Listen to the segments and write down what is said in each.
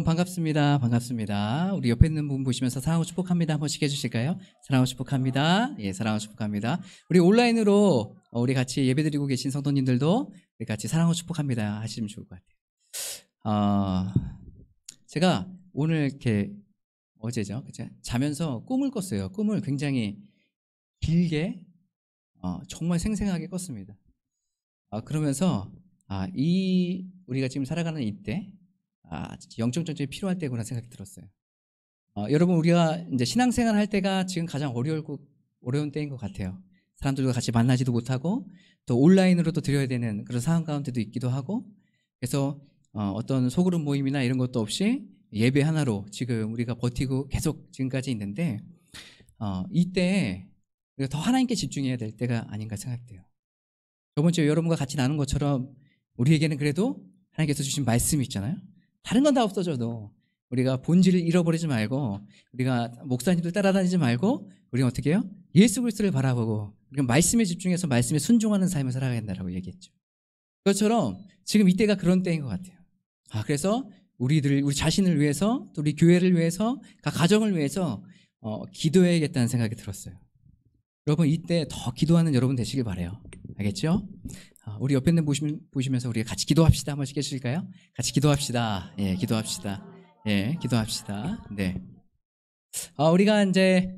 반갑습니다. 반갑습니다. 우리 옆에 있는 분 보시면서 사랑하고 축복합니다. 한 번씩 해주실까요? 사랑하고 축복합니다. 예, 사랑하고 축복합니다. 우리 온라인으로 우리 같이 예배드리고 계신 성도님들도 우리 같이 사랑하고 축복합니다 하시면 좋을 것 같아요. 제가 오늘 이렇게 어제죠, 그죠? 자면서 꿈을 꿨어요. 꿈을 굉장히 길게 정말 생생하게 꿨습니다. 그러면서 우리가 지금 살아가는 이때 영적 전쟁이 필요할 때구나 생각이 들었어요. 여러분, 우리가 이제 신앙생활 할 때가 지금 가장 어려운 때인 것 같아요. 사람들과 같이 만나지도 못하고 또 온라인으로도 드려야 되는 그런 상황 가운데도 있기도 하고, 그래서 어떤 소그룹 모임이나 이런 것도 없이 예배 하나로 지금 우리가 버티고 계속 지금까지 있는데, 이때 우리가 더 하나님께 집중해야 될 때가 아닌가 생각돼요. 저번 주에 여러분과 같이 나눈 것처럼 우리에게는 그래도 하나님께서 주신 말씀이 있잖아요. 다른 건 다 없어져도 우리가 본질을 잃어버리지 말고, 우리가 목사님들 따라다니지 말고, 우리가 어떻게 해요? 예수 그리스도를 바라보고 우리가 말씀에 집중해서 말씀에 순종하는 삶을 살아가야 된다고 얘기했죠. 그것처럼 지금 이때가 그런 때인 것 같아요. 그래서 우리 자신을 위해서, 또 우리 교회를 위해서, 각 가정을 위해서 기도해야겠다는 생각이 들었어요. 여러분, 이때 더 기도하는 여러분 되시길 바라요. 알겠죠? 우리 옆에 있는 보시면서 우리 같이 기도합시다. 한 번씩 해주실까요? 같이 기도합시다. 예, 기도합시다. 예, 기도합시다. 네. 우리가 이제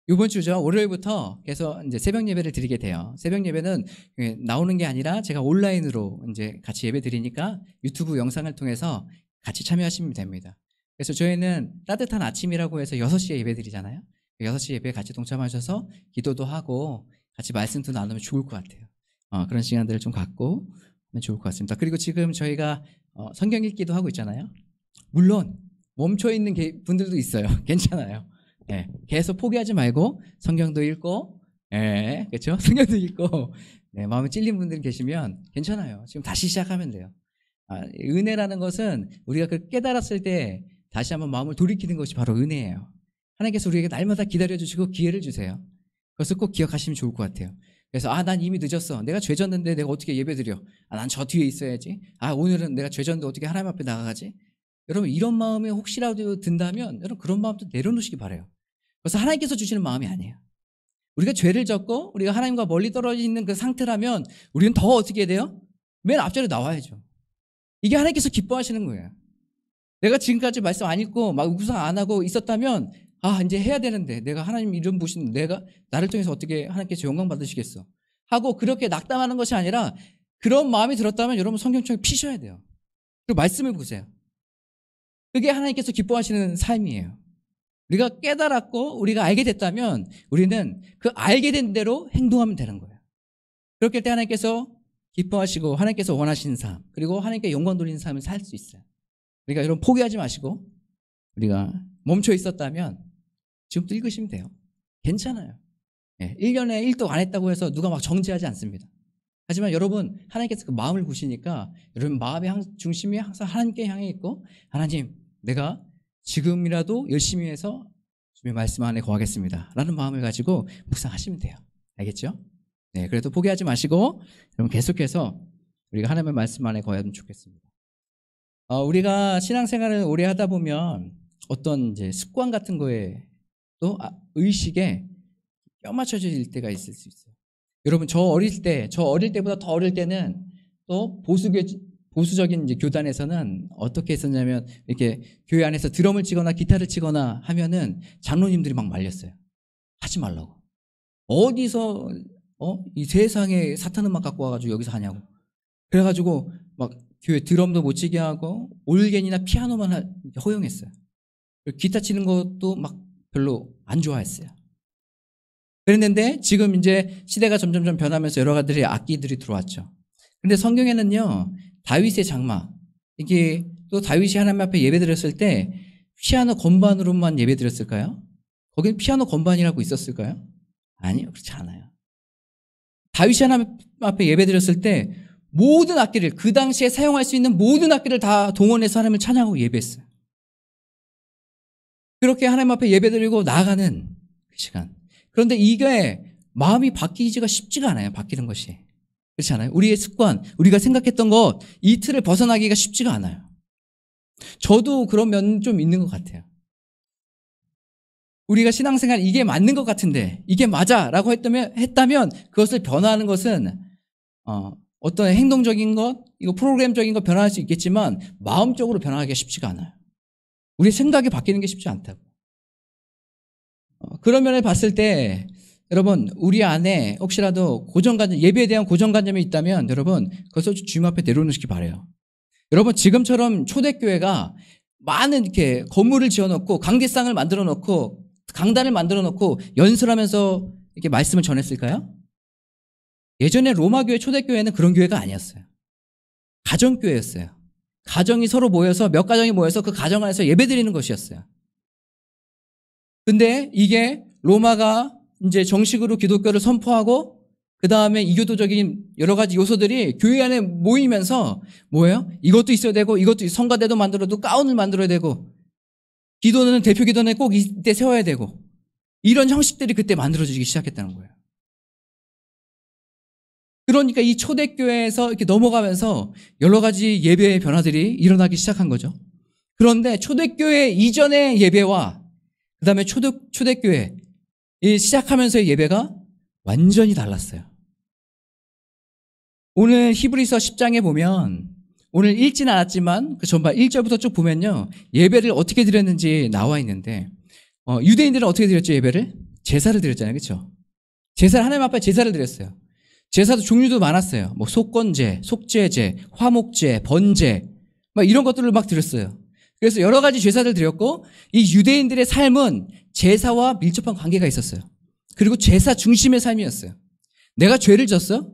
이번 주죠, 월요일부터 계속 이제 새벽 예배를 드리게 돼요. 새벽 예배는 나오는 게 아니라 제가 온라인으로 이제 같이 예배 드리니까 유튜브 영상을 통해서 같이 참여하시면 됩니다. 그래서 저희는 따뜻한 아침이라고 해서 6시에 예배 드리잖아요. 6시 예배에 같이 동참하셔서 기도도 하고 같이 말씀도 나누면 좋을 것 같아요. 그런 시간들을 좀 갖고 하면 좋을 것 같습니다. 그리고 지금 저희가 성경 읽기도 하고 있잖아요. 물론 멈춰있는 분들도 있어요. 괜찮아요. 네, 계속 포기하지 말고 성경도 읽고, 네, 그렇죠? 성경도 읽고, 네, 마음에 찔린 분들 계시면 괜찮아요. 지금 다시 시작하면 돼요. 은혜라는 것은 우리가 그 깨달았을 때 다시 한번 마음을 돌이키는 것이 바로 은혜예요. 하나님께서 우리에게 날마다 기다려주시고 기회를 주세요. 그것을 꼭 기억하시면 좋을 것 같아요. 그래서 난 이미 늦었어. 내가 죄 졌는데 내가 어떻게 예배드려? 난 저 뒤에 있어야지. 오늘은 내가 죄 졌는데 어떻게 하나님 앞에 나가가지? 여러분, 이런 마음이 혹시라도 든다면 여러분, 그런 마음도 내려놓으시기 바라요. 그래서 하나님께서 주시는 마음이 아니에요. 우리가 죄를 졌고 우리가 하나님과 멀리 떨어져 있는 그 상태라면 우리는 더 어떻게 해야 돼요? 맨 앞자리에 나와야죠. 이게 하나님께서 기뻐하시는 거예요. 내가 지금까지 말씀 안 읽고 막 묵상 안 하고 있었다면 이제 해야 되는데, 내가 하나님 이름 보시는, 내가 나를 통해서 어떻게 하나님께서 영광 받으시겠어 하고 그렇게 낙담하는 것이 아니라, 그런 마음이 들었다면 여러분 성경책을 피셔야 돼요. 그리고 말씀을 보세요. 그게 하나님께서 기뻐하시는 삶이에요. 우리가 깨달았고 우리가 알게 됐다면 우리는 그 알게 된 대로 행동하면 되는 거예요. 그렇게 할 때 하나님께서 기뻐하시고 하나님께서 원하시는 삶, 그리고 하나님께 영광 돌리는 삶을 살 수 있어요. 그러니까 여러분, 포기하지 마시고, 우리가 멈춰 있었다면 지금도 읽으시면 돼요. 괜찮아요. 1년에 1도 안 했다고 해서 누가 막 정죄하지 않습니다. 하지만 여러분, 하나님께서 그 마음을 보시니까 여러분 마음의 중심이 항상 하나님께 향해 있고, 하나님, 내가 지금이라도 열심히 해서 주님의 말씀 안에 거하겠습니다 라는 마음을 가지고 묵상하시면 돼요. 알겠죠? 네, 그래도 포기하지 마시고 여러분 계속해서 우리가 하나님의 말씀 안에 거하면 좋겠습니다. 우리가 신앙생활을 오래 하다 보면 어떤 이제 습관 같은 거에 또 의식에 껴맞춰질 때가 있을 수 있어요. 여러분, 저 어릴 때보다 더 어릴 때는 또 보수적인 이제 교단에서는 어떻게 했었냐면, 이렇게 교회 안에서 드럼을 치거나 기타를 치거나 하면은 장로님들이 막 말렸어요. 하지 말라고. 어디서 이 세상에 사탄 음악 갖고 와가지고 여기서 하냐고. 그래가지고 막 교회 드럼도 못 치게 하고 올겐이나 피아노만 허용했어요. 기타 치는 것도 막 별로 안 좋아했어요. 그랬는데 지금 이제 시대가 점점점 변하면서 여러 가지 악기들이 들어왔죠. 근데 성경에는요, 다윗의 장막, 이게 또 다윗이 하나님 앞에 예배드렸을 때 피아노 건반으로만 예배드렸을까요? 거긴 피아노 건반이라고 있었을까요? 아니요, 그렇지 않아요. 다윗이 하나님 앞에 예배드렸을 때 모든 악기를, 그 당시에 사용할 수 있는 모든 악기를 다 동원해서 하나님을 찬양하고 예배했어요. 그렇게 하나님 앞에 예배드리고 나아가는 그 시간. 그런데 이게 마음이 바뀌기가 쉽지가 않아요. 바뀌는 것이. 그렇지 않아요? 우리의 습관, 우리가 생각했던 것, 이 틀을 벗어나기가 쉽지가 않아요. 저도 그런 면 좀 있는 것 같아요. 우리가 신앙생활 이게 맞는 것 같은데 이게 맞아라고 했다면 그것을 변화하는 것은 어떤 행동적인 것, 이거 프로그램적인 것 변화할 수 있겠지만 마음적으로 변화하기가 쉽지가 않아요. 우리 생각이 바뀌는 게 쉽지 않다고. 그런 면을 봤을 때 여러분 우리 안에 혹시라도 고정관념, 예배에 대한 고정관념이 있다면 여러분 그것을 주님 앞에 내려놓으시기 바라요. 여러분 지금처럼 초대교회가 많은 이렇게 건물을 지어놓고 강대상을 만들어놓고 강단을 만들어놓고 연설하면서 이렇게 말씀을 전했을까요? 예전에 로마교회 초대교회는 그런 교회가 아니었어요. 가정교회였어요. 가정이 서로 모여서 몇 가정이 모여서 그 가정 안에서 예배드리는 것이었어요. 근데 이게 로마가 이제 정식으로 기독교를 선포하고 그 다음에 이교도적인 여러 가지 요소들이 교회 안에 모이면서 뭐예요? 이것도 있어야 되고 이것도 성가대도 만들어도 가운을 만들어야 되고 기도는 대표 기도는 꼭 이때 세워야 되고 이런 형식들이 그때 만들어지기 시작했다는 거예요. 그러니까 이 초대교회에서 이렇게 넘어가면서 여러 가지 예배의 변화들이 일어나기 시작한 거죠. 그런데 초대교회 이전의 예배와 그 다음에 초대교회 시작하면서의 예배가 완전히 달랐어요. 오늘 히브리서 10장에 보면 오늘 읽지는 않았지만 그 전반 1절부터 쭉 보면요. 예배를 어떻게 드렸는지 나와 있는데 유대인들은 어떻게 드렸죠? 예배를? 제사를 드렸잖아요. 그렇죠? 제사를 하나님 앞에 제사를 드렸어요. 제사도 종류도 많았어요. 뭐 속건제, 속죄제, 화목제, 번제 막 이런 것들을 막 드렸어요. 그래서 여러 가지 제사를 드렸고 이 유대인들의 삶은 제사와 밀접한 관계가 있었어요. 그리고 제사 중심의 삶이었어요. 내가 죄를 졌어?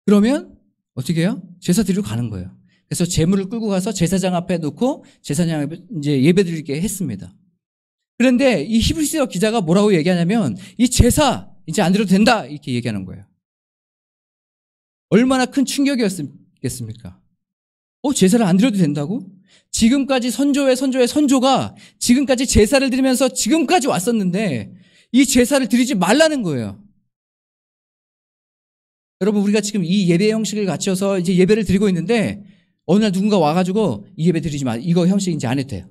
그러면 어떻게 해요? 제사 드리러 가는 거예요. 그래서 제물을 끌고 가서 제사장 앞에 놓고 제사장 앞에 이제 예배드리게 했습니다. 그런데 이 히브리서 기자가 뭐라고 얘기하냐면 이 제사 이제 안 드려도 된다 이렇게 얘기하는 거예요. 얼마나 큰 충격이었겠습니까? 제사를 안 드려도 된다고? 지금까지 선조의 선조가 지금까지 제사를 드리면서 지금까지 왔었는데 이 제사를 드리지 말라는 거예요. 여러분 우리가 지금 이 예배 형식을 갖춰서 이제 예배를 드리고 있는데 어느 날 누군가 와가지고 이 예배 드리지 마. 이거 형식 이제 안 해도 돼요.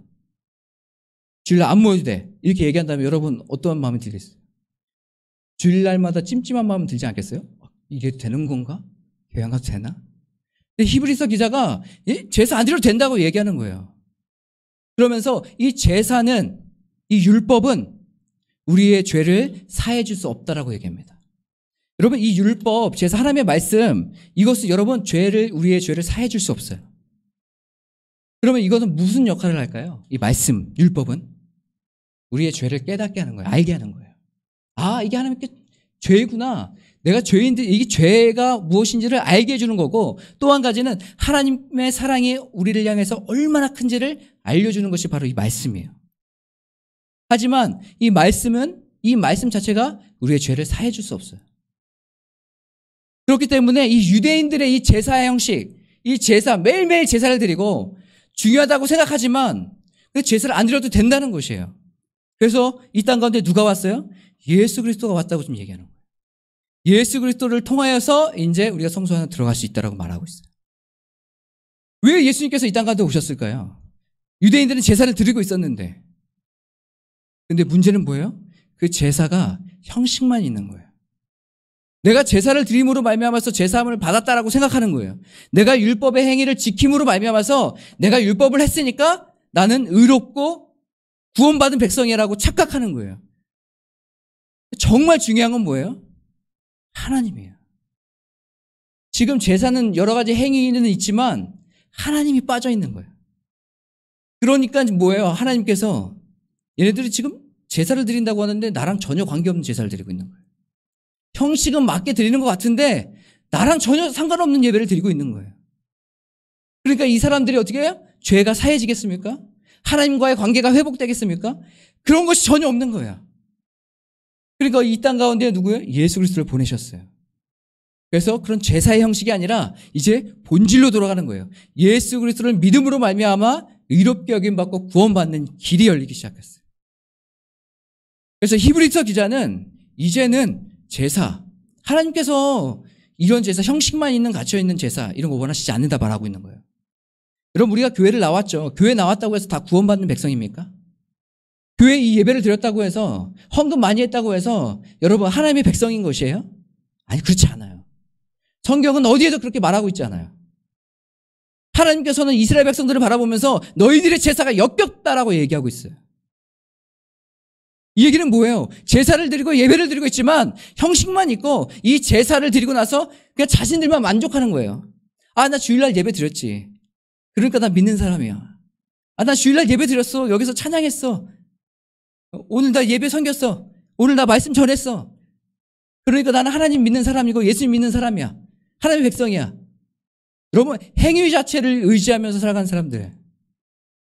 주일날 안 모여도 돼. 이렇게 얘기한다면 여러분 어떤 마음이 들겠어요? 주일날마다 찜찜한 마음 들지 않겠어요? 이게 되는 건가? 교회 안 가도 되나? 근데 히브리서 기자가 제사 안 드려도 된다고 얘기하는 거예요. 그러면서 이 제사는 이 율법은 우리의 죄를 사해 줄 수 없다라고 얘기합니다. 여러분 이 율법, 제사 하나님의 말씀 이것은 여러분 우리의 죄를 사해 줄 수 없어요. 그러면 이것은 무슨 역할을 할까요? 이 말씀, 율법은 우리의 죄를 깨닫게 하는 거예요. 알게 하는 거예요. 아 이게 하나님께 죄구나. 내가 죄인데 이게 죄가 무엇인지를 알게 해주는 거고 또 한 가지는 하나님의 사랑이 우리를 향해서 얼마나 큰지를 알려주는 것이 바로 이 말씀이에요. 하지만 이 말씀 자체가 우리의 죄를 사해 줄 수 없어요. 그렇기 때문에 이 유대인들의 이 제사 형식, 이 제사 매일매일 제사를 드리고 중요하다고 생각하지만 그 제사를 안 드려도 된다는 것이에요. 그래서 이 땅 가운데 누가 왔어요? 예수 그리스도가 왔다고 좀 얘기하는 거예요. 예수 그리스도를 통하여서 이제 우리가 성소 안에 들어갈 수 있다라고 말하고 있어요. 왜 예수님께서 이 땅 가운데 오셨을까요? 유대인들은 제사를 드리고 있었는데. 근데 문제는 뭐예요? 그 제사가 형식만 있는 거예요. 내가 제사를 드림으로 말미암아서 제사함을 받았다라고 생각하는 거예요. 내가 율법의 행위를 지킴으로 말미암아서 내가 율법을 했으니까 나는 의롭고 구원받은 백성이라고 착각하는 거예요. 정말 중요한 건 뭐예요? 하나님이에요. 지금 제사는 여러 가지 행위는 있지만 하나님이 빠져 있는 거예요. 그러니까 뭐예요? 하나님께서 얘네들이 지금 제사를 드린다고 하는데 나랑 전혀 관계없는 제사를 드리고 있는 거예요. 형식은 맞게 드리는 것 같은데 나랑 전혀 상관없는 예배를 드리고 있는 거예요. 그러니까 이 사람들이 어떻게 해요? 죄가 사해지겠습니까? 하나님과의 관계가 회복되겠습니까? 그런 것이 전혀 없는 거예요. 그러니까 이 땅 가운데 누구예요? 예수 그리스도를 보내셨어요. 그래서 그런 제사의 형식이 아니라 이제 본질로 돌아가는 거예요. 예수 그리스도를 믿음으로 말미암아 의롭게 여김받고 구원받는 길이 열리기 시작했어요. 그래서 히브리서 기자는 이제는 제사, 하나님께서 이런 제사, 형식만 있는 갇혀있는 제사 이런 거 원하시지 않는다 말하고 있는 거예요. 여러분 우리가 교회를 나왔죠. 교회 나왔다고 해서 다 구원받는 백성입니까? 교회 이 예배를 드렸다고 해서 헌금 많이 했다고 해서 여러분 하나님의 백성인 것이에요? 아니 그렇지 않아요. 성경은 어디에도 그렇게 말하고 있지 않아요. 하나님께서는 이스라엘 백성들을 바라보면서 너희들의 제사가 역겹다라고 얘기하고 있어요. 이 얘기는 뭐예요? 제사를 드리고 예배를 드리고 있지만 형식만 있고 이 제사를 드리고 나서 그냥 자신들만 만족하는 거예요. 아, 나 주일날 예배 드렸지. 그러니까 나 믿는 사람이야. 아, 나 주일날 예배 드렸어. 여기서 찬양했어. 오늘 나 예배 섬겼어. 오늘 나 말씀 전했어. 그러니까 나는 하나님 믿는 사람이고 예수님 믿는 사람이야. 하나님의 백성이야. 여러분 행위 자체를 의지하면서 살아가는 사람들,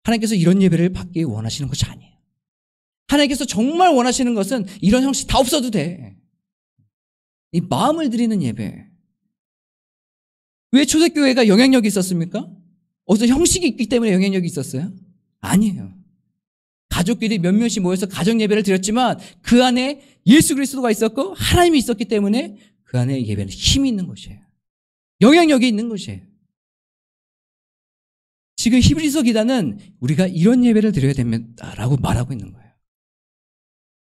하나님께서 이런 예배를 받기 원하시는 것이 아니에요. 하나님께서 정말 원하시는 것은 이런 형식 다 없어도 돼. 이 마음을 드리는 예배. 왜 초대교회가 영향력이 있었습니까? 어떤 형식이 있기 때문에 영향력이 있었어요? 아니에요. 가족끼리 몇몇이 모여서 가정 예배를 드렸지만 그 안에 예수 그리스도가 있었고 하나님이 있었기 때문에 그 안에 예배는 힘이 있는 것이에요. 영향력이 있는 것이에요. 지금 히브리서 기자는 우리가 이런 예배를 드려야 됩니다라고 말하고 있는 거예요.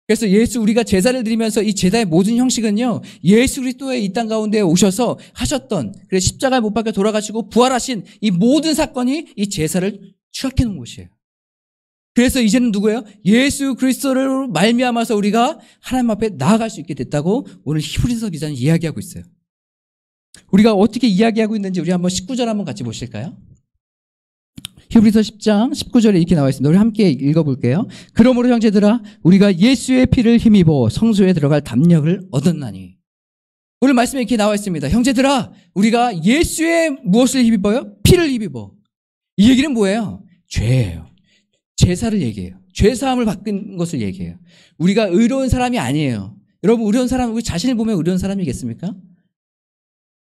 그래서 우리가 제사를 드리면서 이 제사의 모든 형식은요, 예수 그리스도의 이 땅 가운데 오셔서 하셨던, 그래서 십자가에 못 박혀 돌아가시고 부활하신 이 모든 사건이 이 제사를 추락해 놓은 것이에요. 그래서 이제는 누구예요? 예수 그리스도를 말미암아서 우리가 하나님 앞에 나아갈 수 있게 됐다고 오늘 히브리서 기자는 이야기하고 있어요. 우리가 어떻게 이야기하고 있는지 우리 한번 19절 한번 같이 보실까요? 히브리서 10장 19절에 이렇게 나와 있습니다. 우리 함께 읽어볼게요. 그러므로 형제들아 우리가 예수의 피를 힘입어 성소에 들어갈 담력을 얻었나니. 오늘 말씀에 이렇게 나와 있습니다. 형제들아 우리가 예수의 무엇을 힘입어요? 피를 힘입어. 이 얘기는 뭐예요? 죄예요. 제사를 얘기해요. 죄사함을 받은 것을 얘기해요. 우리가 의로운 사람이 아니에요. 여러분 의로운 사람, 우리 자신을 보면 의로운 사람이겠습니까?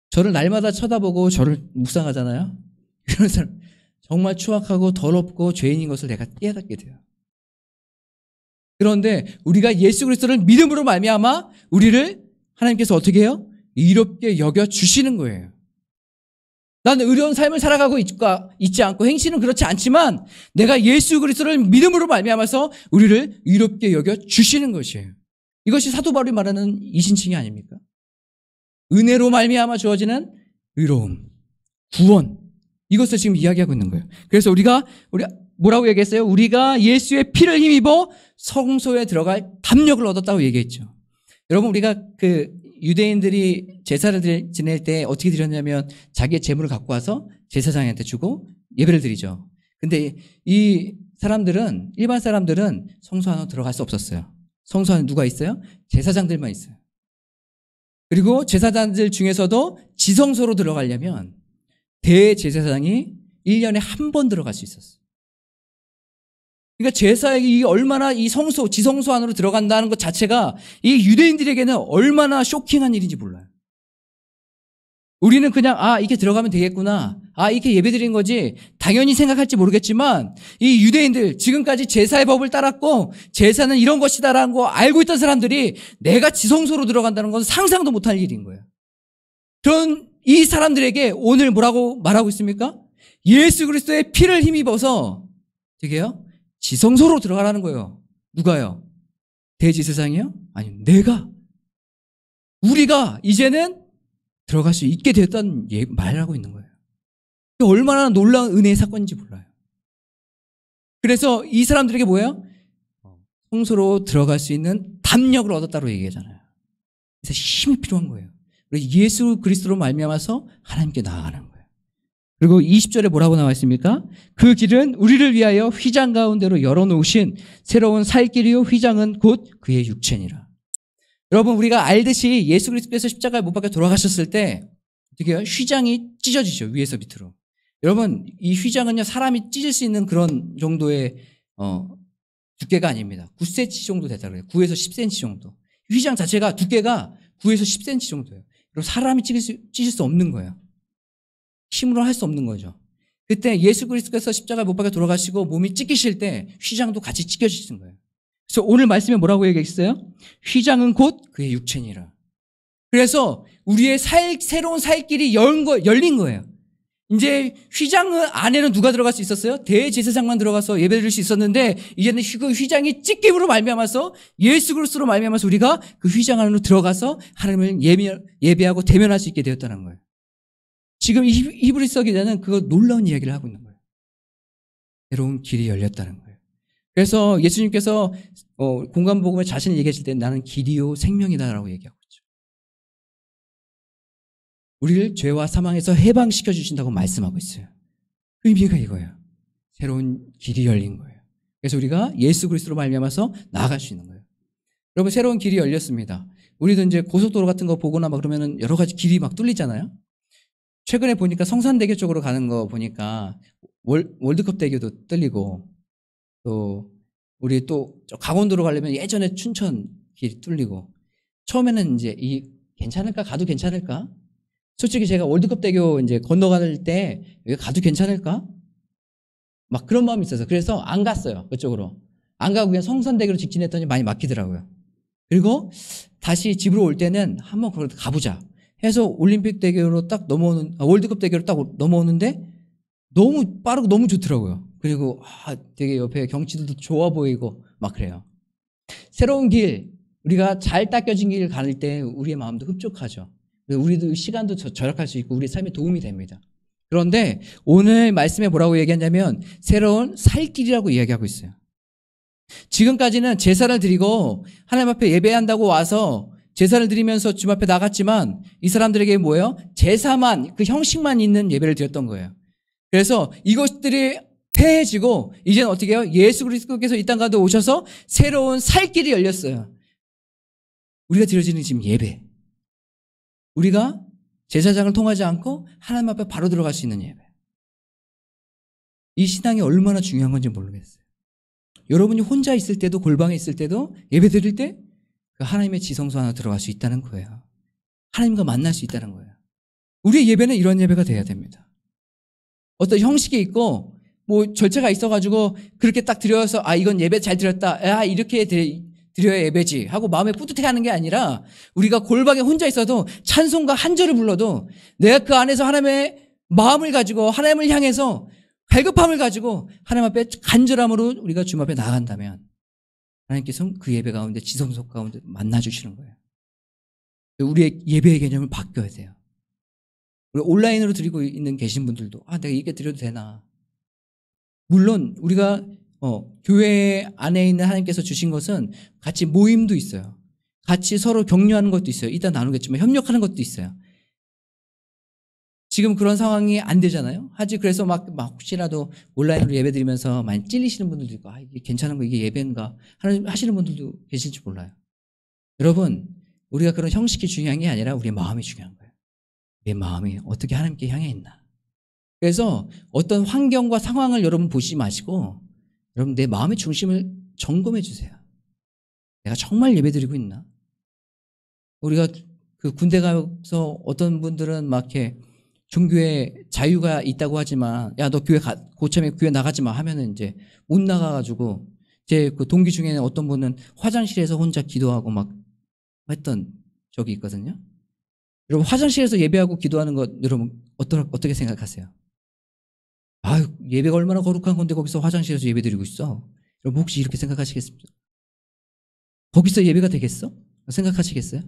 저를 날마다 쳐다보고 저를 묵상하잖아요. 이런 사람 정말 추악하고 더럽고 죄인인 것을 내가 깨닫게 돼요. 그런데 우리가 예수 그리스도를 믿음으로 말미암아 우리를 하나님께서 어떻게 해요? 의롭게 여겨주시는 거예요. 나는 의로운 삶을 살아가고 있지 않고 행실은 그렇지 않지만 내가 예수 그리스도를 믿음으로 말미암아서 우리를 의롭게 여겨주시는 것이에요. 이것이 사도 바울이 말하는 이신칭이 아닙니까? 은혜로 말미암아 주어지는 의로움, 구원, 이것을 지금 이야기하고 있는 거예요. 그래서 우리 뭐라고 얘기했어요? 우리가 예수의 피를 힘입어 성소에 들어갈 담력을 얻었다고 얘기했죠. 여러분 우리가 유대인들이 제사를 지낼 때 어떻게 드렸냐면 자기의 재물을 갖고 와서 제사장한테 주고 예배를 드리죠. 근데 이 사람들은, 일반 사람들은 성소 안으로 들어갈 수 없었어요. 성소 안에 누가 있어요? 제사장들만 있어요. 그리고 제사장들 중에서도 지성소로 들어가려면 대제사장이 1년에 한 번 들어갈 수 있었어요. 그러니까 제사에 얼마나 이 성소, 지성소 안으로 들어간다는 것 자체가 이 유대인들에게는 얼마나 쇼킹한 일인지 몰라요. 우리는 그냥 이렇게 들어가면 되겠구나, 이렇게 예배드린 거지 당연히 생각할지 모르겠지만 이 유대인들, 지금까지 제사의 법을 따랐고 제사는 이런 것이다라는 거 알고 있던 사람들이 내가 지성소로 들어간다는 건 상상도 못할 일인 거예요. 그런 이 사람들에게 오늘 뭐라고 말하고 있습니까? 예수 그리스도의 피를 힘입어서 어떻게 해요? 지성소로 들어가라는 거예요. 누가요? 대제사장이요? 아니, 우리가 이제는 들어갈 수 있게 됐다는 말을 하고 있는 거예요. 얼마나 놀라운 은혜의 사건인지 몰라요. 그래서 이 사람들에게 뭐예요? 성소로 들어갈 수 있는 담력을 얻었다고 얘기하잖아요. 그래서 힘이 필요한 거예요. 예수 그리스도로 말미암아서 하나님께 나아가는 거예요. 그리고 20절에 뭐라고 나와 있습니까? 그 길은 우리를 위하여 휘장 가운데로 열어놓으신 새로운 살 길이요 휘장은 곧 그의 육체니라. 여러분 우리가 알듯이 예수 그리스도께서 십자가에 못 박혀 돌아가셨을 때 어떻게 해요? 휘장이 찢어지죠. 위에서 밑으로. 여러분 이 휘장은요 사람이 찢을 수 있는 그런 정도의 두께가 아닙니다. 9cm 정도 되다 그래요. 9에서 10cm 정도. 휘장 자체가 두께가 9에서 10cm 정도예요. 그리고 사람이 찢을 수 없는 거예요. 힘으로 할 수 없는 거죠. 그때 예수 그리스도께서 십자가에 못 박혀 돌아가시고 몸이 찢기실 때 휘장도 같이 찢겨지신 거예요. 그래서 오늘 말씀에 뭐라고 얘기했어요? 휘장은 곧 그의 육체니라. 그래서 우리의 새로운 살 길이 열린 거예요. 이제 휘장 안에는 누가 들어갈 수 있었어요? 대제사장만 들어가서 예배드릴 수 있었는데 이제는 그 휘장이 찢김으로 말미암아서 예수 그리스도로 말미암아서 우리가 그 휘장 안으로 들어가서 하나님을 예배하고 대면할 수 있게 되었다는 거예요. 지금 이 히브리서 기자는 그거 놀라운 이야기를 하고 있는 거예요. 새로운 길이 열렸다는 거예요. 그래서 예수님께서 공간복음에 자신을 얘기하실 때 나는 길이요 생명이다라고 얘기하고 있죠. 우리를 죄와 사망에서 해방시켜 주신다고 말씀하고 있어요. 그 의미가 이거예요. 새로운 길이 열린 거예요. 그래서 우리가 예수 그리스도로 말미암아서 나아갈 수 있는 거예요. 여러분 새로운 길이 열렸습니다. 우리도 이제 고속도로 같은 거 보거나 막 그러면은 여러 가지 길이 막 뚫리잖아요. 최근에 보니까 성산대교 쪽으로 가는 거 보니까 월드컵 대교도 뚫리고 또 우리 또 강원도로 가려면 예전에 춘천 길이 뚫리고 처음에는 이제 괜찮을까? 가도 괜찮을까? 솔직히 제가 월드컵 대교 이제 건너갈 때 여기 가도 괜찮을까? 막 그런 마음이 있어서 그래서 안 갔어요. 그쪽으로. 안 가고 그냥 성산대교로 직진했더니 많이 막히더라고요. 그리고 다시 집으로 올 때는 한번 거기 가보자 해서 올림픽 대교로 딱 월드컵 대교로 딱 넘어오는데 너무 빠르고 너무 좋더라고요. 그리고 되게 옆에 경치도 좋아 보이고 막 그래요. 새로운 길, 우리가 잘 닦여진 길 갈 때 우리의 마음도 흡족하죠. 우리도 시간도 절약할 수 있고 우리 삶에 도움이 됩니다. 그런데 오늘 말씀에 뭐라고 얘기하냐면 새로운 살 길이라고 이야기하고 있어요. 지금까지는 제사를 드리고 하나님 앞에 예배한다고 와서 제사를 드리면서 주님 앞에 나갔지만 이 사람들에게 뭐예요? 제사만, 그 형식만 있는 예배를 드렸던 거예요. 그래서 이것들이 폐해지고 이제는 어떻게 해요? 예수 그리스도께서 이 땅 가운데 오셔서 새로운 살 길이 열렸어요. 우리가 드려지는 지금 예배. 우리가 제사장을 통하지 않고 하나님 앞에 바로 들어갈 수 있는 예배. 이 신앙이 얼마나 중요한 건지 모르겠어요. 여러분이 혼자 있을 때도 골방에 있을 때도 예배 드릴 때 그 하나님의 지성소 하나 들어갈 수 있다는 거예요. 하나님과 만날 수 있다는 거예요. 우리의 예배는 이런 예배가 돼야 됩니다. 어떤 형식이 있고 뭐 절차가 있어가지고 그렇게 딱 드려서 이건 예배 잘 드렸다. 이렇게 드려야 예배지 하고 마음에 뿌듯해하는 게 아니라 우리가 골방에 혼자 있어도 찬송가 한 절을 불러도 내가 그 안에서 하나님의 마음을 가지고 하나님을 향해서 갈급함을 가지고 하나님 앞에 간절함으로 우리가 주님 앞에 나간다면 하나님께서 그 예배 가운데 지성소 가운데 만나주시는 거예요. 우리의 예배의 개념을 바뀌어야 돼요. 우리 온라인으로 드리고 있는 계신 분들도 내가 이게 드려도 되나. 물론 우리가 교회 안에 있는 하나님께서 주신 것은 같이 모임도 있어요. 같이 서로 격려하는 것도 있어요. 이따 나누겠지만 협력하는 것도 있어요. 지금 그런 상황이 안 되잖아요. 그래서 막 혹시라도 온라인으로 예배 드리면서 많이 찔리시는 분들도 있고 이게 괜찮은 거 이게 예배인가 하시는 분들도 계실지 몰라요. 여러분 우리가 그런 형식이 중요한 게 아니라 우리의 마음이 중요한 거예요. 내 마음이 어떻게 하나님께 향해 있나. 그래서 어떤 환경과 상황을 여러분 보시지 마시고 여러분 내 마음의 중심을 점검해 주세요. 내가 정말 예배드리고 있나? 우리가 그 군대 가서 어떤 분들은 막 이렇게 종교에 자유가 있다고 하지만 야 너 교회 고참에 교회 나가지 마 하면은 이제 못 나가가지고 제 그 동기 중에는 어떤 분은 화장실에서 혼자 기도하고 막 했던 적이 있거든요. 여러분 화장실에서 예배하고 기도하는 것 여러분 어떻게 생각하세요? 예배가 얼마나 거룩한 건데 거기서 화장실에서 예배드리고 있어. 여러분 혹시 이렇게 생각하시겠습니까? 거기서 예배가 되겠어? 생각하시겠어요?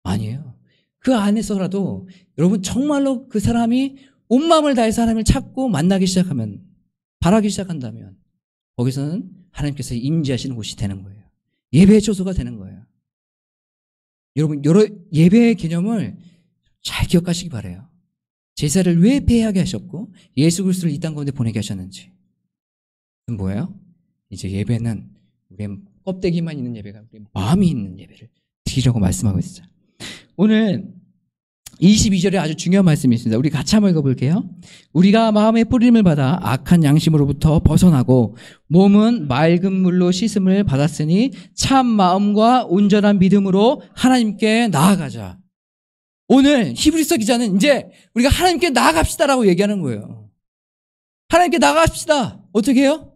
아니에요. 그 안에서라도 여러분 정말로 그 사람이 온 마음을 다해서 하나님을 찾고 만나기 시작하면 바라기 시작한다면 거기서는 하나님께서 임재하시는 곳이 되는 거예요. 예배의 초소가 되는 거예요. 여러분 여러 예배의 개념을 잘 기억하시기 바라요. 제사를 왜 폐하게 하셨고 예수 그리스도를 이 땅 가운데 보내게 하셨는지. 그건 뭐예요? 이제 예배는 우리의 껍데기만 있는 예배가 우리의 마음이 있는 예배를 드리라고 말씀하고 있어요. 오늘 22절에 아주 중요한 말씀이 있습니다. 우리 같이 한번 읽어볼게요. 우리가 마음의 뿌림을 받아 악한 양심으로부터 벗어나고 몸은 맑은 물로 씻음을 받았으니 참 마음과 온전한 믿음으로 하나님께 나아가자. 오늘 히브리서 기자는 이제 우리가 하나님께 나아갑시다라고 얘기하는 거예요. 하나님께 나아갑시다. 어떻게 해요?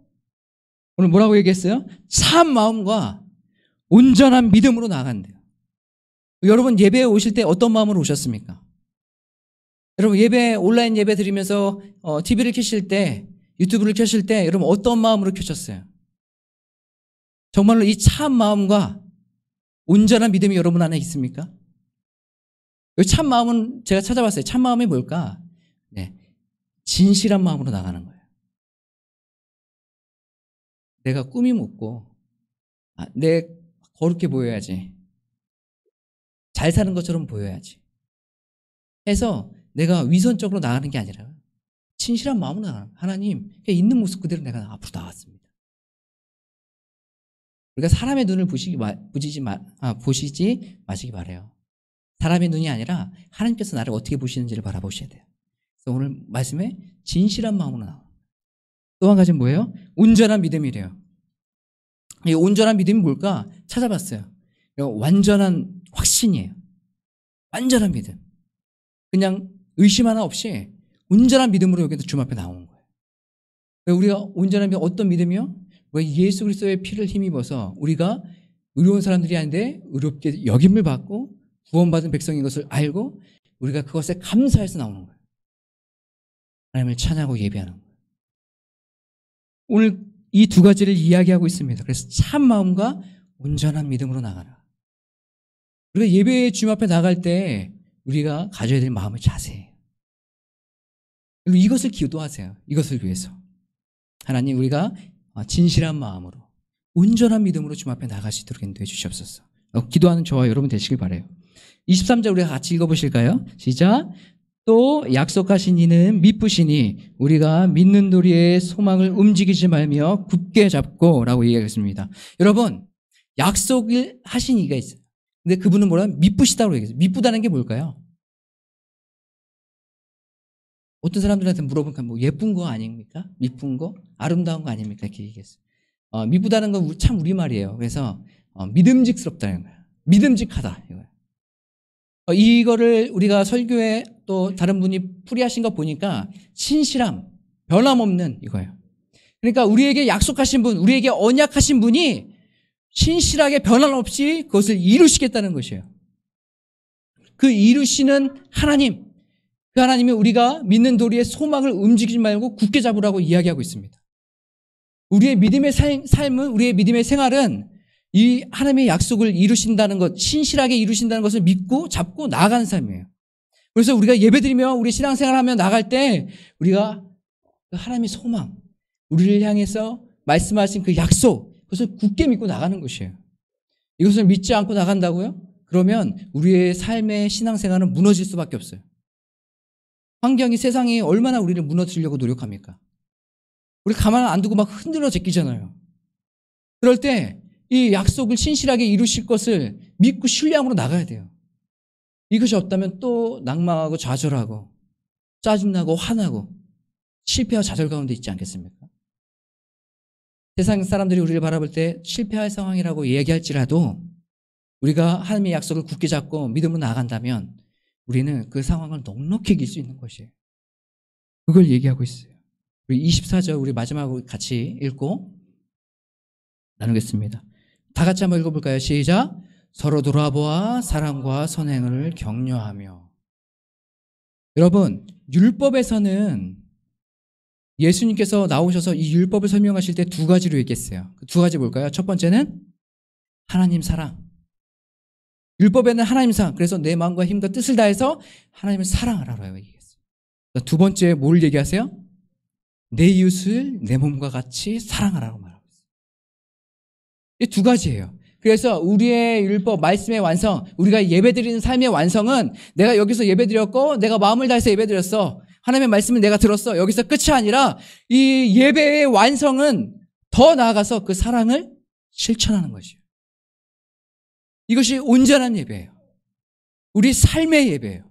오늘 뭐라고 얘기했어요? 참 마음과 온전한 믿음으로 나아간대요. 여러분 예배에 오실 때 어떤 마음으로 오셨습니까? 여러분 온라인 예배 드리면서 TV를 켜실 때, 유튜브를 켜실 때 여러분 어떤 마음으로 켜셨어요? 정말로 이 참 마음과 온전한 믿음이 여러분 안에 있습니까? 이 참 마음은 제가 찾아봤어요. 참 마음이 뭘까? 네, 진실한 마음으로 나가는 거예요. 내가 꿈이 묻고 내 거룩해 보여야지, 잘 사는 것처럼 보여야지 해서 내가 위선적으로 나가는 게 아니라 진실한 마음으로 나가는 거예요. 하나님, 있는 모습 그대로 내가 앞으로 나갔습니다. 우리가 사람의 눈을 보시지 마시기 바래요. 사람의 눈이 아니라 하나님께서 나를 어떻게 보시는지를 바라보셔야 돼요. 그래서 오늘 말씀에 진실한 마음으로 나와요. 또 한 가지는 뭐예요? 온전한 믿음이래요. 이 온전한 믿음이 뭘까? 찾아봤어요. 완전한 확신이에요. 완전한 믿음. 그냥 의심 하나 없이 온전한 믿음으로 여기도 주님 앞에 나오는 거예요. 우리가 온전한 믿음, 어떤 믿음이요? 예수 그리스도의 피를 힘입어서 우리가 의로운 사람들이 아닌데 의롭게 여김을 받고 구원받은 백성인 것을 알고 우리가 그것에 감사해서 나오는 거예요. 하나님을 찬양하고 예배하는 거예요. 오늘 이 두 가지를 이야기하고 있습니다. 그래서 참 마음과 온전한 믿음으로 나가라. 우리가 예배 주님 앞에 나갈 때 우리가 가져야 될 마음의 자세예요. 그리고 이것을 기도하세요. 이것을 위해서. 하나님, 우리가 진실한 마음으로 온전한 믿음으로 주님 앞에 나갈 수 있도록 인도해 주시옵소서. 기도하는 저와 여러분 되시길 바라요. 23절 우리가 같이 읽어보실까요? 시작. 또 약속하신 이는 미쁘시니 우리가 믿는 도리의 소망을 움직이지 말며 굳게 잡고 라고 얘기하겠습니다. 여러분, 약속을 하신 이가 있어요. 근데 그분은 뭐라면 미쁘시다고 얘기했어요. 미쁘다는 게 뭘까요? 어떤 사람들한테 물어보니까 뭐 예쁜 거 아닙니까? 미쁜 거? 아름다운 거 아닙니까? 이렇게 얘기했어요. 미쁘다는 건 참 우리말이에요. 그래서 믿음직스럽다는 거예요. 믿음직하다 이거예요. 이거를 우리가 설교에 또 다른 분이 풀이하신 거 보니까 신실함, 변함없는 이거예요. 그러니까 우리에게 약속하신 분, 우리에게 언약하신 분이 신실하게 변함없이 그것을 이루시겠다는 것이에요. 그 이루시는 하나님, 그 하나님이 우리가 믿는 도리의 소망을 움직이지 말고 굳게 잡으라고 이야기하고 있습니다. 우리의 믿음의 삶은, 우리의 믿음의 생활은 이 하나님의 약속을 이루신다는 것, 신실하게 이루신다는 것을 믿고 잡고 나아가는 삶이에요. 그래서 우리가 예배드리며 우리 신앙생활하며 나갈 때 우리가 하나님의 소망, 우리를 향해서 말씀하신 그 약속, 그것을 굳게 믿고 나가는 것이에요. 이것을 믿지 않고 나간다고요? 그러면 우리의 삶의 신앙생활은 무너질 수밖에 없어요. 환경이, 세상이 얼마나 우리를 무너뜨리려고 노력합니까? 우리 가만 안 두고 막 흔들어 제끼잖아요. 그럴 때 이 약속을 신실하게 이루실 것을 믿고 신뢰함으로 나가야 돼요. 이것이 없다면 또 낭망하고 좌절하고 짜증나고 화나고 실패와 좌절 가운데 있지 않겠습니까? 세상 사람들이 우리를 바라볼 때 실패할 상황이라고 얘기할지라도 우리가 하나님의 약속을 굳게 잡고 믿음으로 나아간다면 우리는 그 상황을 넉넉히 이길 수 있는 것이에요. 그걸 얘기하고 있어요. 우리 24절 우리 마지막으로 같이 읽고 나누겠습니다. 다 같이 한번 읽어볼까요? 시작. 서로 돌아보아 사랑과 선행을 격려하며. 여러분, 율법에서는 예수님께서 나오셔서 이 율법을 설명하실 때 두 가지로 얘기했어요. 그 두 가지 뭘까요? 첫 번째는 하나님 사랑. 율법에는 하나님 사랑. 그래서 내 마음과 힘과 뜻을 다해서 하나님을 사랑하라고 얘기했어요. 두 번째 뭘 얘기하세요? 내 이웃을 내 몸과 같이 사랑하라고 말하고 있어요. 이 두 가지예요. 그래서 우리의 율법, 말씀의 완성, 우리가 예배드리는 삶의 완성은 내가 여기서 예배드렸고 내가 마음을 다해서 예배드렸어. 하나님의 말씀을 내가 들었어. 여기서 끝이 아니라 이 예배의 완성은 더 나아가서 그 사랑을 실천하는 것이에요. 이것이 온전한 예배예요. 우리 삶의 예배예요.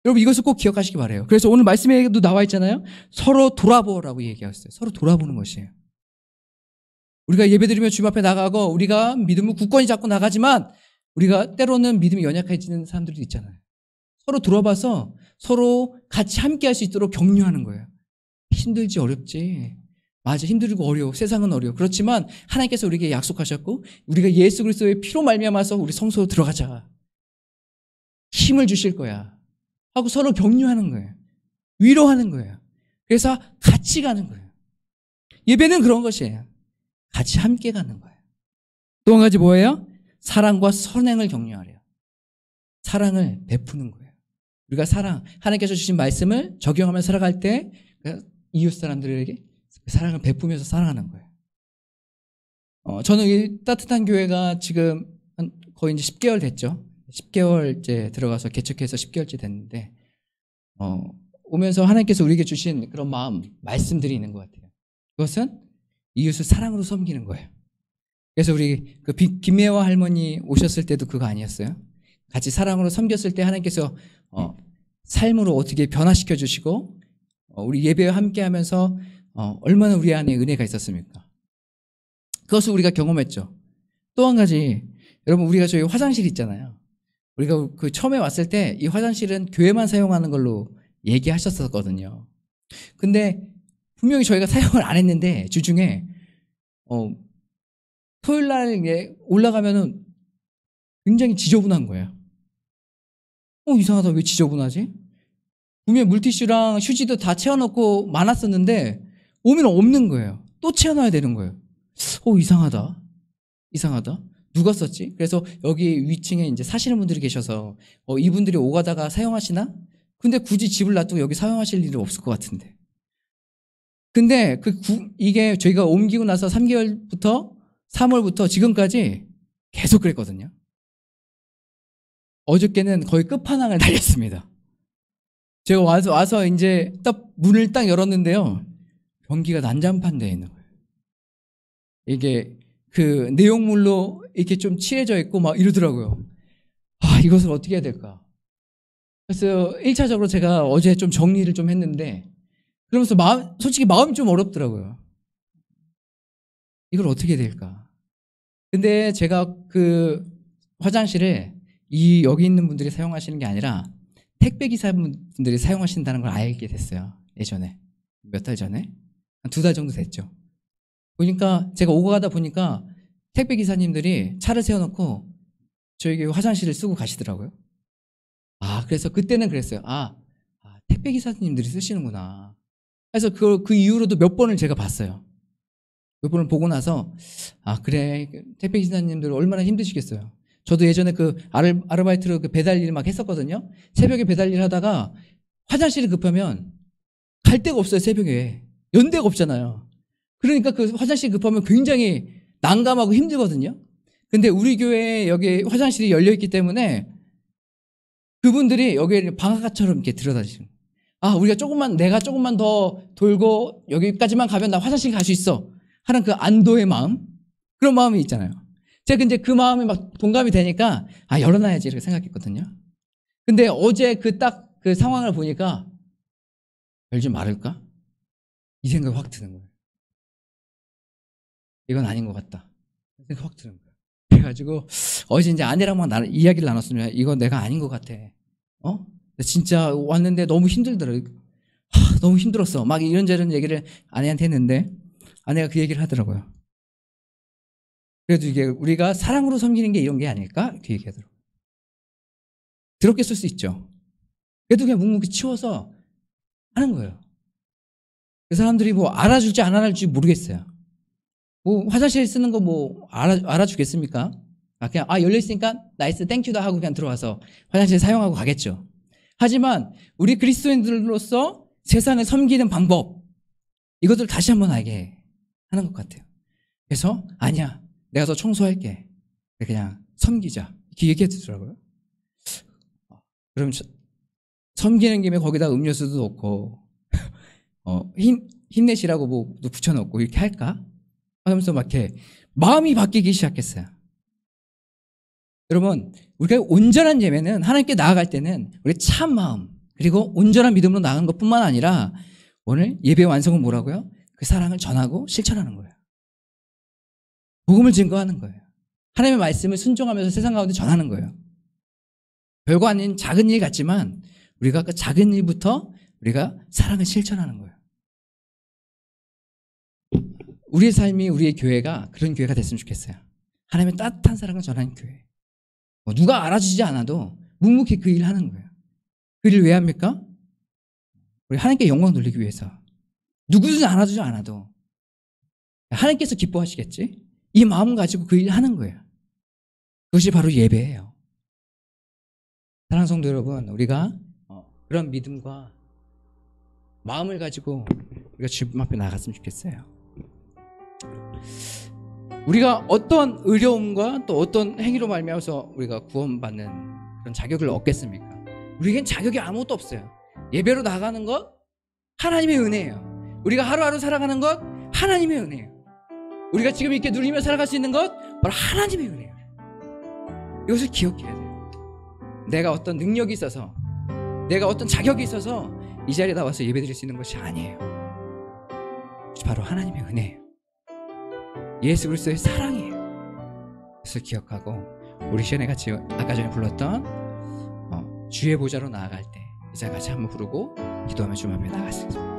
여러분 이것을 꼭 기억하시기 바라요. 그래서 오늘 말씀에도 나와 있잖아요. 서로 돌아보라고 얘기했어요. 서로 돌아보는 것이에요. 우리가 예배드리며 주님 앞에 나가고 우리가 믿음을 굳건히 잡고 나가지만 우리가 때로는 믿음이 연약해지는 사람들도 있잖아요. 서로 돌아봐서 서로 같이 함께 할 수 있도록 격려하는 거예요. 힘들지 어렵지. 맞아, 힘들고 어려워. 세상은 어려워. 그렇지만 하나님께서 우리에게 약속하셨고 우리가 예수 그리스도의 피로 말미암아서 우리 성소로 들어가자. 힘을 주실 거야. 하고 서로 격려하는 거예요. 위로하는 거예요. 그래서 같이 가는 거예요. 예배는 그런 것이에요. 같이 함께 가는 거예요. 또 한 가지 뭐예요? 사랑과 선행을 격려하래요. 사랑을 베푸는 거예요. 우리가 하나님께서 주신 말씀을 적용하며 살아갈 때 이웃 사람들에게 사랑을 베푸면서 살아가는 거예요. 저는 이 따뜻한 교회가 지금 거의 이제 10개월 됐죠. 10개월째 들어가서 개척해서 10개월째 됐는데, 오면서 하나님께서 우리에게 주신 그런 말씀들이 있는 것 같아요. 그것은 이웃을 사랑으로 섬기는 거예요. 그래서 우리 그 김혜화 할머니 오셨을 때도 그거 아니었어요? 같이 사랑으로 섬겼을 때 하나님께서 삶으로 어떻게 변화시켜 주시고 우리 예배와 함께 하면서 얼마나 우리 안에 은혜가 있었습니까? 그것을 우리가 경험했죠. 또 한 가지, 여러분, 우리가 저희 화장실 있잖아요. 우리가 그 처음에 왔을 때 이 화장실은 교회만 사용하는 걸로 얘기하셨었거든요. 근데 분명히 저희가 사용을 안 했는데 주중에 토요일 날에 올라가면은 굉장히 지저분한 거예요. 이상하다. 왜 지저분하지? 분명히 물티슈랑 휴지도 다 채워놓고 많았었는데 오면 없는 거예요. 또 채워놔야 되는 거예요. 이상하다. 누가 썼지? 그래서 여기 위층에 이제 사시는 분들이 계셔서 이분들이 오가다가 사용하시나? 근데 굳이 집을 놔두고 여기 사용하실 일은 없을 것 같은데. 근데 이게 저희가 옮기고 나서 3월부터 지금까지 계속 그랬거든요. 어저께는 거의 끝판왕을 달렸습니다. 제가 와서 이제 문을 딱 열었는데요. 변기가 난장판되어 있는 거예요. 이게 그 내용물로 이렇게 좀 칠해져 있고 막 이러더라고요. 이것을 어떻게 해야 될까? 그래서 1차적으로 제가 어제 좀 정리를 좀 했는데, 그러면서 솔직히 마음이 좀 어렵더라고요. 이걸 어떻게 해야 될까? 근데 제가 그 화장실에 여기 있는 분들이 사용하시는 게 아니라 택배기사분들이 사용하신다는 걸 알게 됐어요. 예전에. 몇 달 전에. 한 2달 정도 됐죠. 보니까 제가 오고 가다 보니까 택배기사님들이 차를 세워놓고 저에게 화장실을 쓰고 가시더라고요. 그래서 그때는 그랬어요. 택배기사님들이 쓰시는구나. 그래서 그 이후로도 몇 번을 제가 봤어요. 몇 번을 보고 나서 그래, 택배기사님들 얼마나 힘드시겠어요. 저도 예전에 그 아르바이트로 그 배달 일 막 했었거든요. 새벽에 배달 일 하다가 화장실이 급하면 갈 데가 없어요. 새벽에 연대가 없잖아요. 그러니까 그 화장실 급하면 굉장히 난감하고 힘들거든요. 근데 우리 교회에 여기 화장실이 열려있기 때문에 그분들이 여기에 방앗간처럼 이렇게 들여다니시는 거예요. 내가 조금만 더 돌고 여기까지만 가면 나 화장실 갈 수 있어 하는 그 안도의 마음, 그런 마음이 있잖아요. 제가 이제 그 마음이 막 동감이 되니까 열어놔야지 이렇게 생각했거든요. 근데 어제 그 상황을 보니까 열지 말을까? 이 생각이 확 드는 거예요. 이건 아닌 것 같다. 생각이 확 드는 거예요. 그래가지고 어제 이제 아내랑 막 이야기를 나눴습니다. 이거 내가 아닌 것 같아. 진짜 왔는데 너무 힘들더라고요. 너무 힘들었어. 막 이런저런 얘기를 아내한테 했는데 아내가 그 얘기를 하더라고요. 그래도 이게 우리가 사랑으로 섬기는 게 이런 게 아닐까? 이렇게 얘기하더라고요. 더럽게 쓸 수 있죠. 그래도 그냥 묵묵히 치워서 하는 거예요. 그 사람들이 뭐 알아줄지 안 알아줄지 모르겠어요. 뭐 화장실 쓰는 거 알아주겠습니까? 그냥 열려있으니까 나이스 땡큐다 하고 그냥 들어와서 화장실 사용하고 가겠죠. 하지만 우리 그리스도인들로서 세상을 섬기는 방법, 이것들 다시 한번 알게 하는 것 같아요. 그래서 아니야, 내가 더 청소할게, 그냥 섬기자 이렇게 얘기해주더라고요. 그럼 섬기는 김에 거기다 음료수도 넣고 힘내시라고 뭐도 붙여놓고 이렇게 할까? 하면서 막 이렇게 마음이 바뀌기 시작했어요. 여러분, 우리가 온전한 예배는 하나님께 나아갈 때는 우리 참 마음 그리고 온전한 믿음으로 나가는 것뿐만 아니라 오늘 예배 완성은 뭐라고요? 그 사랑을 전하고 실천하는 거예요. 복음을 증거하는 거예요. 하나님의 말씀을 순종하면서 세상 가운데 전하는 거예요. 별거 아닌 작은 일 같지만 우리가 그 작은 일부터 우리가 사랑을 실천하는 거예요. 우리의 삶이, 우리의 교회가 그런 교회가 됐으면 좋겠어요. 하나님의 따뜻한 사랑을 전하는 교회. 누가 알아주지 않아도 묵묵히 그 일을 하는 거예요. 그 일을 왜 합니까? 우리 하나님께 영광 돌리기 위해서. 누구든지 안아주지 않아도 하나님께서 기뻐하시겠지? 이 마음 가지고 그 일을 하는 거예요. 그것이 바로 예배예요. 사랑하는 성도 여러분, 우리가 그런 믿음과 마음을 가지고 우리가 주님 앞에 나갔으면 좋겠어요. 우리가 어떤 의로움과 또 어떤 행위로 말미암아서 우리가 구원받는 그런 자격을 얻겠습니까? 우리에겐 자격이 아무것도 없어요. 예배로 나가는 것 하나님의 은혜예요. 우리가 하루하루 살아가는 것 하나님의 은혜예요. 우리가 지금 이렇게 누리며 살아갈 수 있는 것 바로 하나님의 은혜예요. 이것을 기억해야 돼요. 내가 어떤 능력이 있어서, 내가 어떤 자격이 있어서 이 자리에 나와서 예배드릴 수 있는 것이 아니에요. 바로 하나님의 은혜예요. 예수 그리스도의 사랑이에요. 그것을 기억하고 우리 시간에 같이 아까 전에 불렀던 주의 보좌로 나아갈 때 이 자리 같이 한번 부르고 기도하며 주님 앞에 나갔습니다.